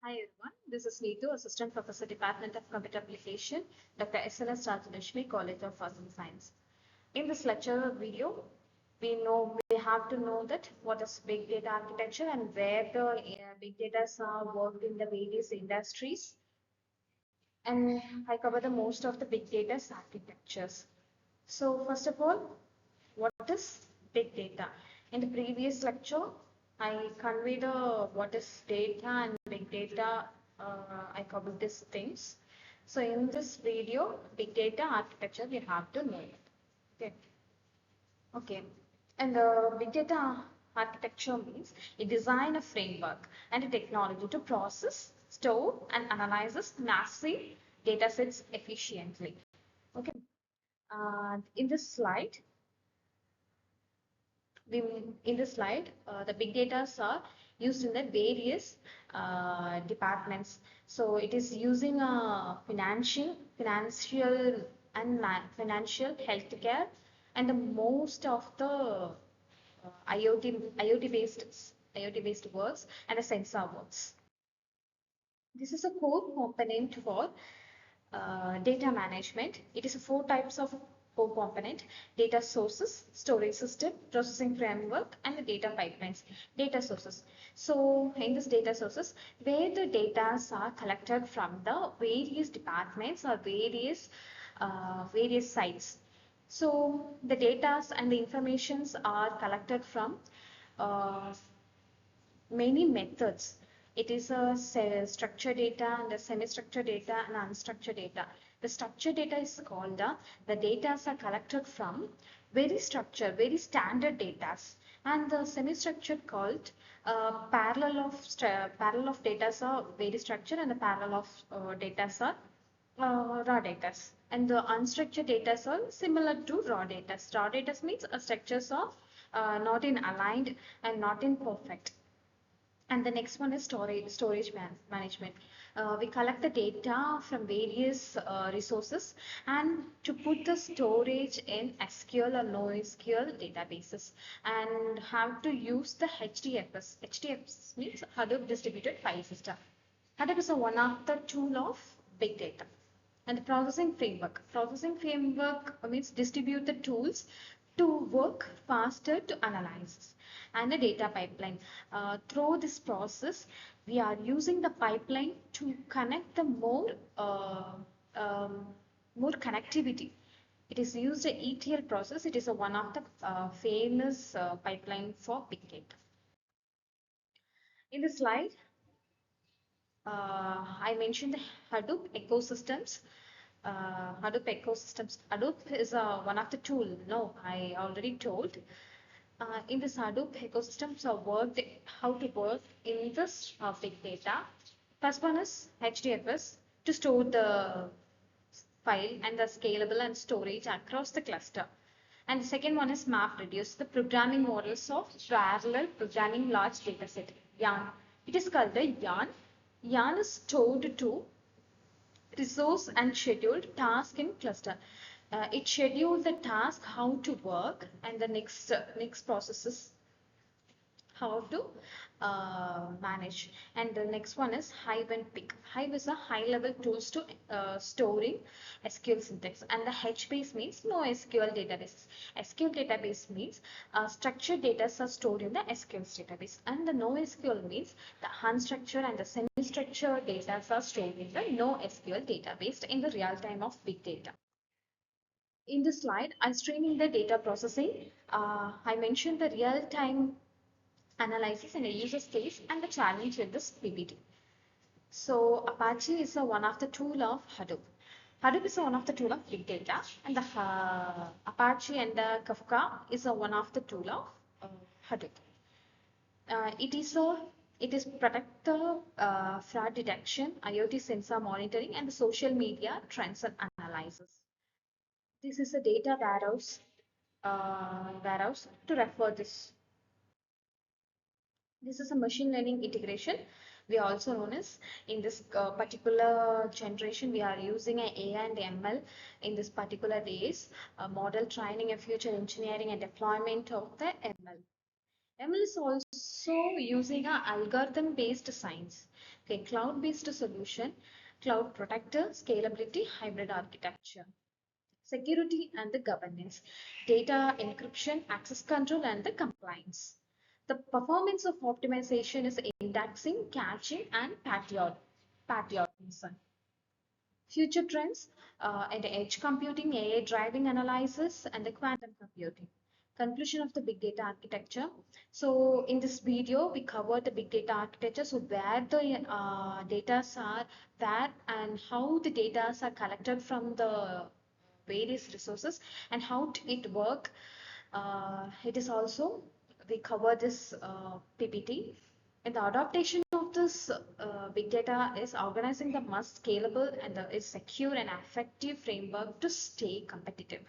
Hi everyone, this is Neetu, Assistant Professor, Department of Computer Application, Dr. SLS Rajalakshmi, College of Arts and Science. In this lecture video, we have to know that what is big data architecture and where the big data are worked in the various industries. And I cover the most of the big data architectures. So first of all, what is big data? In the previous lecture, I conveyed what is data and big data. I covered these things. So in this video, big data architecture, we have to know it. Okay. Okay. And big data architecture means it design a framework and a technology to process, store, and analyze massive data sets efficiently. Okay. In this slide, in this slide, the big data are used in the various departments. So it is using financial, healthcare, and the most of the IoT based works and the sensor works. This is a core component for data management. It is four types of core component: data sources, storage system, processing framework, and the data pipelines. Data sources. So in this data sources, where the data are collected from the various departments or various sites. So the data and the informations are collected from uh, many methods. It is a structured data and a semi-structured data and unstructured data. The structured data is called the data are collected from very structured, very standard data, and the semi-structured called parallel of data are very structured and the parallel of data are raw data. And the unstructured data are similar to raw data. Raw data means structures are not in aligned and not in perfect. And the next one is management. We collect the data from various resources and to put the storage in SQL or NoSQL databases and have to use the HDFS. HDFS means Hadoop Distributed File System. Hadoop is one of the tool of big data. And the processing framework. Processing framework means distributed tools to work faster to analyze. And the data pipeline. Through this process, we are using the pipeline to connect the more connectivity. It is used the ETL process. It is one of the famous pipeline for big data. In the slide, I mentioned the Hadoop ecosystems. Hadoop ecosystems. Hadoop is one of the tool. No, I already told. In this Hadoop ecosystems are worked how to work in this big data. First one is HDFS to store the file and the scalable and storage across the cluster. And the second one is MapReduce, the programming models of parallel programming large dataset. Yarn. It is called the Yarn. Yarn is stored to resource and scheduled task in cluster. It schedules the task how to work and the next processes how to manage. And the next one is Hive and Pick. Hive is a high level tools to storing SQL syntax, and the HBase means NoSQL database. SQL database means structured data are stored in the SQL database, and the NoSQL means the unstructured and the semi-structured data are stored in the NoSQL database in the real time of big data. In this slide, I'm streaming the data processing. I mentioned the real-time analysis in a user case and the challenge in this PPT. So Apache is one of the tool of Hadoop. Hadoop is one of the tool of big data, and the Apache and the Kafka is one of the tool of Hadoop. It is protect the fraud detection, IoT sensor monitoring, and the social media trends and analysis. This is a data warehouse to refer this. This is a machine learning integration. We are also known as in this particular generation, we are using AI and ML in this particular days, model training and future engineering and deployment of the ML. ML is also using a algorithm-based science, okay, cloud-based solution, cloud protector, scalability, hybrid architecture, security and the governance, data encryption, access control, and the compliance. The performance of optimization is indexing, caching, and patriotism. Future trends and edge computing, AI driving analysis, and the quantum computing. Conclusion of the big data architecture. So in this video, we covered the big data architecture. So where the data are, where and how the data are collected from the various resources and how it work. It is also, we cover this PPT. And the adaptation of this big data is organizing the most scalable and is secure and effective framework to stay competitive.